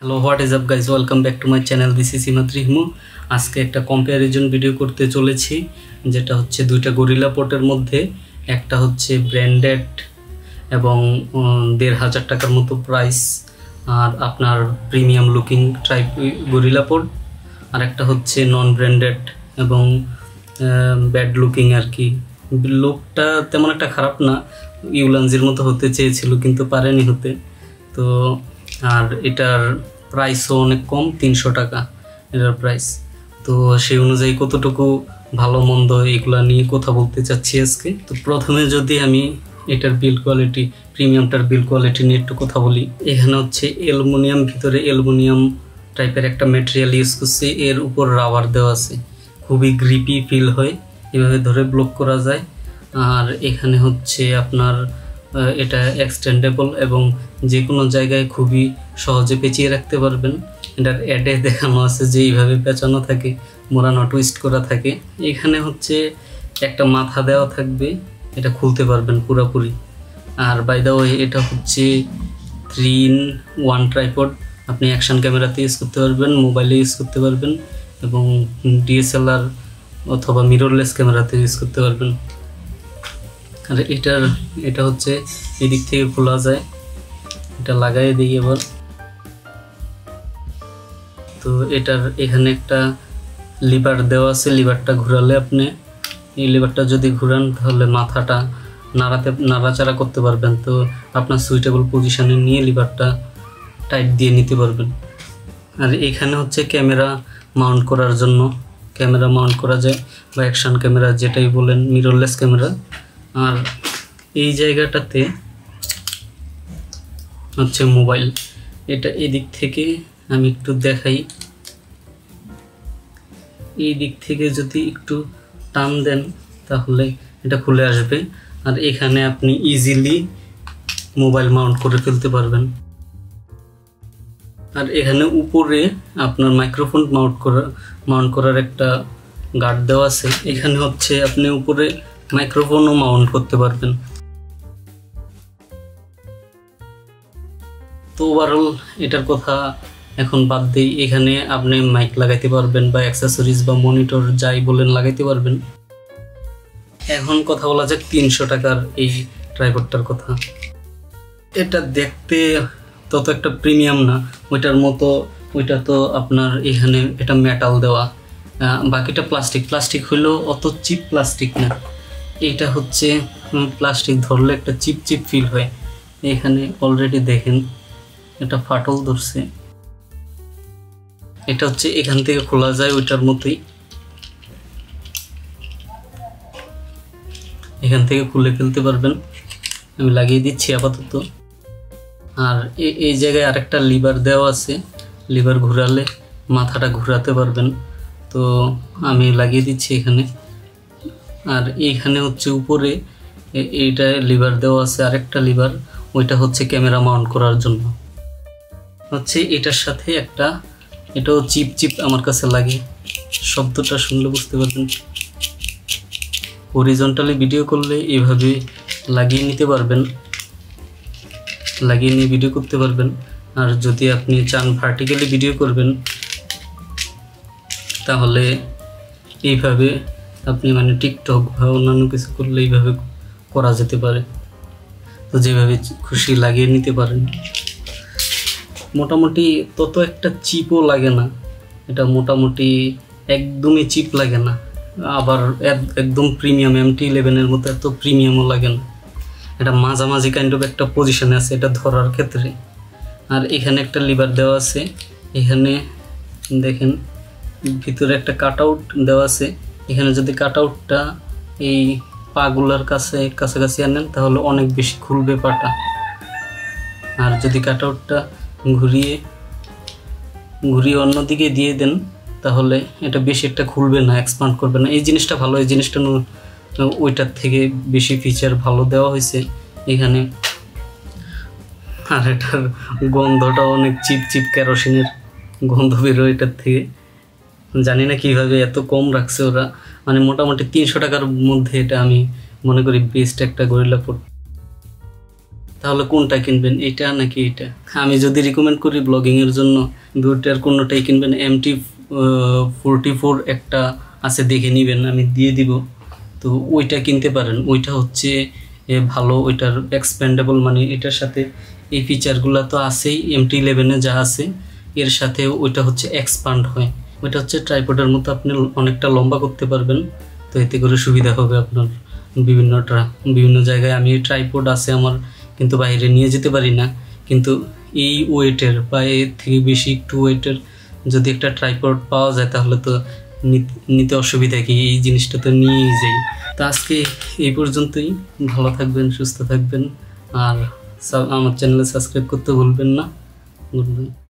Hello what is up guys, welcome back to my channel. This is Himadri Himu. আজকে একটা comparison video করতে চলেছি, যেটা হচ্ছে দুইটা গরিলা পটের মধ্যে। একটা হচ্ছে ব্র্যান্ডেড এবং ১,৫০০ টাকার মতো প্রাইস, আর আপনার প্রিমিয়াম লুকিং টাইপ গরিলা পট। আর একটা হচ্ছে নন ব্র্যান্ডেড এবং ব্যাড লুকিং আর কি। লুকটা তেমন একটা খারাপ না, ইউলানজির মতো হতে চেয়েছিল কিন্তু পারেনি হতে। তো আর এটার প্রাইসও অনেক কম, ৩০০ টাকা এটার প্রাইস। তো সেই অনুযায়ী কতটুকু ভালো মন্দ এগুলা নিয়ে কথা বলতে চাচ্ছি আজকে। তো প্রথমে যদি আমি এটার বিল্ড কোয়ালিটি, প্রিমিয়ামটার বিল্ড কোয়ালিটি নিয়ে একটু কথা বলি। এখানে হচ্ছে অ্যালুমিনিয়াম, ভিতরে অ্যালুমিনিয়াম টাইপের একটা ম্যাটেরিয়াল ইউজ করছে, এর উপর রাবার দেওয়া আছে, খুবই গ্রিপি ফিল হয়, এভাবে ধরে ব্লক করা যায়। আর এখানে হচ্ছে আপনার এটা এক্সটেন্ডেবল এবং যে কোনো জায়গায় খুবই সহজে পেঁচিয়ে রাখতে পারবেন। এটার অ্যাডে দেখানো আছে যে এইভাবে পেঁচানো থাকে, মোড়ানো টুইস্ট করা থাকে। এখানে হচ্ছে একটা মাথা দেওয়া থাকবে, এটা খুলতে পারবেন পুরোপুরি। আর বাই দ্য ওয়ে এটা হচ্ছে 3-in-1 ট্রাইপড। আপনি অ্যাকশন ক্যামেরাতে ইউজ করতে পারবেন, মোবাইলে ইউজ করতে পারবেন এবং ডিএসএলআর অথবা মিররলেস ক্যামেরাতে ইউজ করতে পারবেন। আর এটা হচ্ছে এদিক থেকে খোলা যায়, এটা লাগাই দিই এবার। তো এটার এখানে একটা লিভার দেওয়া আছে, লিভারটা ঘোরালে আপনি, এই লিভারটা যদি ঘুরান তাহলে মাথাটা নাড়াচাড়া করতে পারবেন। তো আপনার সুইটেবল পজিশনে নিয়ে লিভারটা টাইট দিয়ে নিতে পারবেন। আর এখানে হচ্ছে ক্যামেরা মাউন্ট করার জন্য, ক্যামেরা মাউন্ট করা যায় বা অ্যাকশন ক্যামেরা যেটাই বলেন, মিররলেস ক্যামেরা। আর এই জায়গাটাতে হচ্ছে মোবাইল। এটা এদিক থেকে আমি একটু দেখাই, এই দিক থেকে যদি একটু টান দেন তাহলে এটা খুলে আসবে। আর এখানে আপনি ইজিলি মোবাইল মাউন্ট করে ফেলতে পারবেন। আর এখানে উপরে আপনার মাইক্রোফোন মাউন্ট করার একটা গার্ড দেওয়া আছে। এখানে হচ্ছে আপনি উপরে মাইক্রোফোনও মাউন্ট করতে পারবেন। তো ওভারঅল এটার কথা এখন বাদ দিই, এখানে আপনি মাইক লাগাইতে পারবেন বা অ্যাক্সেসরিজ বা মনিটর যাই বলেন লাগাইতে পারবেন। এখন কথা বলা যাক ৩০০ টাকার এই ট্রাইপডটার কথা। এটা দেখতে তত একটা প্রিমিয়াম না ওইটার মতো, ওইটা তো আপনার এখানে এটা মেটাল দেওয়া, বাকিটা প্লাস্টিক হইলেও অত চিপ প্লাস্টিক না। এইটা হচ্ছে প্লাস্টিক ধরলে একটা চিপ ফিল হয়। এখানে অলরেডি দেখেন এটা ফাটল ধরছে। এটা হচ্ছে এখান থেকে খোলা যায় ওইটার মতোই, এখান থেকে খুলে ফেলতে পারবেন। আমি লাগিয়ে দিচ্ছি আপাতত। আর এই জায়গায় আরেকটা লিভার দেওয়া আছে, লিভার ঘোরালে মাথাটা ঘোরাতে পারবেন। তো আমি লাগিয়ে দিচ্ছি এখানে। আর এইখানে হচ্ছে উপরে এইটা লিভার দেওয়া আছে, আরেকটা লিভার, ওইটা হচ্ছে ক্যামেরা মাউন্ট করার জন্য। হচ্ছে এটার সাথে একটা, এটাও চিপ আমার কাছে লাগে, শব্দটা শুনলে বুঝতে পারবেন। হরিজন্টালি ভিডিও করলে এইভাবে লাগিয়ে নিতে পারবেন, লাগিয়ে নিয়ে ভিডিও করতে পারবেন। আর যদি আপনি চান ভার্টিক্যালি ভিডিও করবেন তাহলে এইভাবে আপনি মানে টিকটক বা অন্যান্য কিছু করলে এইভাবে করা যেতে পারে। তো যেভাবে খুশি লাগিয়ে নিতে পারেন। মোটামুটি তত একটা চিপও লাগে না, এটা মোটামুটি একদমই চিপ লাগে না, আবার একদম প্রিমিয়াম MT11-এর মতো এত প্রিমিয়ামও লাগে না। এটা মাঝামাঝি কাইন্ড অফ একটা পজিশনে আছে এটা ধরার ক্ষেত্রে। আর এখানে একটা লিভার দেওয়া আছে, এখানে দেখেন ভিতরে একটা কাট আউট দেওয়া আছে। এখানে যদি কাট আউটটা এই পাগুলার কাছাকাছি আনেন তাহলে অনেক বেশি খুলবে পাটা। আর যদি কাট আউটটা ঘুরিয়ে অন্যদিকে দিয়ে দেন তাহলে এটা বেশি একটা খুলবে না, এক্সপান্ড করবে না। এই জিনিসটা ভালো, এই জিনিসটা ওইটার থেকে বেশি ফিচার ভালো দেওয়া হয়েছে এখানে। আর এটার গন্ধটা অনেক চিপ কেরোসিনের গন্ধ বেরোয় এটার থেকে। জানি না কীভাবে এত কম রাখছে ওরা, মানে মোটামুটি ৩০০ টাকার মধ্যে এটা আমি মনে করি বেস্ট একটা গরিলা পট। তাহলে কোনটা কিনবেন, এটা নাকি এটা? আমি যদি রিকমেন্ড করি ব্লগিংয়ের জন্য, দুইটার কোনোটাই কিনবেন। MT44 একটা আছে, দেখে নেবেন, আমি দিয়ে দিব। তো ওইটা কিনতে পারেন, ওইটা হচ্ছে ভালো, ওইটার এক্সপেন্ডেবল, মানে এটার সাথে এই ফিচারগুলো তো আছেই MT11-এ যা আছে, এর সাথে ওইটা হচ্ছে এক্সপান্ড হয়। ওইটা হচ্ছে ট্রাইপডের মতো, আপনি অনেকটা লম্বা করতে পারবেন। তো এতে করে সুবিধা হবে আপনার বিভিন্ন জায়গায়। আমি ট্রাইপড আছে আমার, কিন্তু বাইরে নিয়ে যেতে পারি না। কিন্তু এই ওয়েটের বা এর থেকে বেশি একটু ওয়েটের যদি একটা ট্রাইপড পাওয়া যায়, তাহলে তো নিতে অসুবিধা কি, এই জিনিসটা তো নিয়েই যাই। তো আজকে এই পর্যন্তই। ভালো থাকবেন, সুস্থ থাকবেন, আর আমার চ্যানেলে সাবস্ক্রাইব করতে ভুলবেন না। Good bye.